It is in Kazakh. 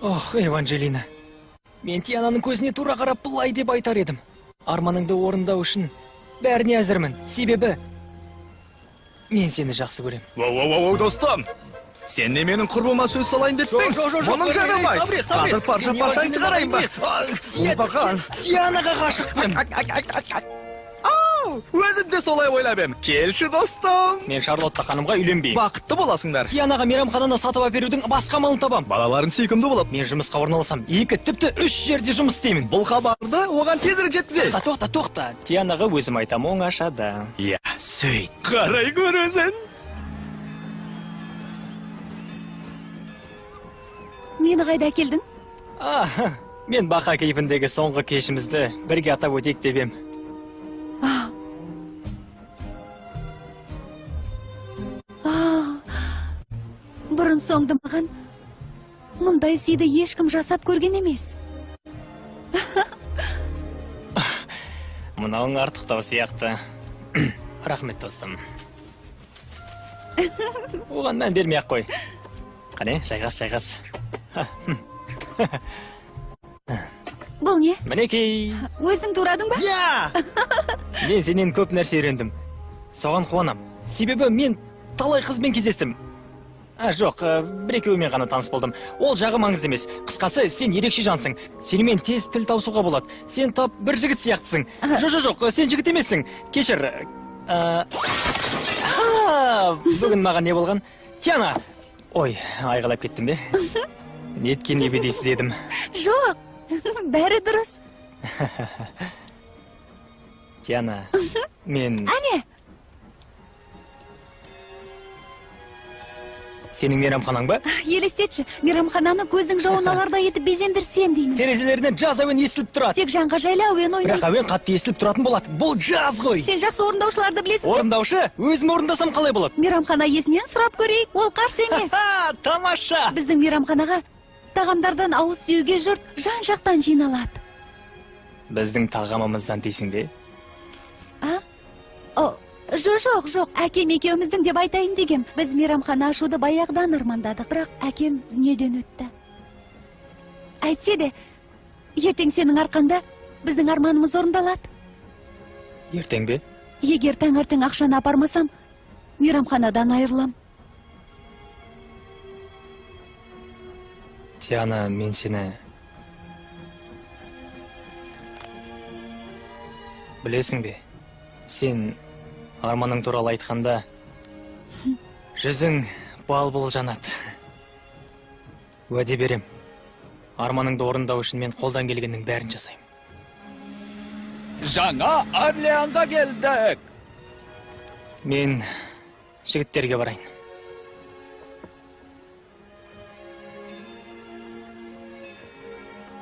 Ох, Эванжелина. Мен Тиананың көзіне тура қарап былай деп айтар едім. Арманыңды орындау үшін бәріне әзірмін. Себебі мен сені жақсы көрем. Воу, достым. Сен неменің құрбыма сөз салайын деп пең? Мұның жарамай. Қазір парша-паршаң шығарайын ба? Тианаға ғашықпын. Өзім де солай ойлап ем. Келші, достым. Мен Шарлотта ханымға үйленбеймін. Бақытты боласыңдар. Тианаға мейрамхананы сатып әперудің басқа малын табам. Балаларың сүйкімді болады. Мен жұмысқа орналасам, 2, тіпті 3 жерде жұмыс істеймін. Бұл хабарды оған тезірек жеткізейік. Тоқта. Тианаға өзім айтам, оңашада. Иә, сөйт. Қарай көр өзін. Мені қайда әкелдің? Мен бақа кейпіндегі соңғы кешімізді бірге атап өтейік деп ем. Бұрын соңды маған мұндай сыйды ешкім жасап көрген емес. Мынауың артықтау сияқты. Рахмет, достым. Оған мән бермей-ақ қой. Қане, жайғас. Бұл не? Мінекей. Өзің турадың ба? Мен сенен көп нәрсе үйрендім. Соған қуанам. Себебі мен талай қызбен кездестім. Жоқ, бір-екеуімен ғана таныс болдым. Ол жағы маңызды емес. Қысқасы, сен ерекше жансың. Сенімен тез тіл табысуға болады. Сен тап бір жігіт сияқтысың. Жоқ, сен жігіт емессің. Кешір. Бүгін маған не болған? Тиана! Ой, айғалап кеттім бе? Неткен ебедейсіз едім. Жоқ, бәрі дұрыс. Тиана, мен... Әне? Сенің мейрамханаң ба? Елестетші, мейрамхананы көздің жауын аларда етіп безендірсем деймін. Терезелерінен жаз әуен естіліп тұрады. Тек жанға жайлы әуен ойнайды. Бірақ әуен қатты естіліп тұратын болады. Бұл жаз ғой. Сен жақсы орындаушыларды білесің бе? Орындаушы? Өзім орындасам қалай болады? Мейрамхана иесінен сұрап көрейік, ол қарсы емес. Тамаша! Біздің мейрамханаға тағамдардан ауыз сүйуге жұрт жан-жақтан жиналады. Біздің тағамымыздан дейсің бе? Жоқ, әкем екеуміздің деп айтайын дегем. Біз мейрамхана ашуды баяғыдан армандадық, бірақ әкем дүниеден өтті. Әйтсе де, ертең сенің арқаңда біздің арманымыз орындалады. Ертең бе? Егер таңертең ақшаны апармасам, мейрамханадан айырылам. Тиана, мен сені... Білесің бе? Сен... Арманың туралы айтқанда, жүзің бал-бұл жанады. Уәде берем. Арманыңды орындау үшін мен қолдан келгеннің бәрін жасайым. Жаңа Орлеанға келдік. Мен жігіттерге барайын.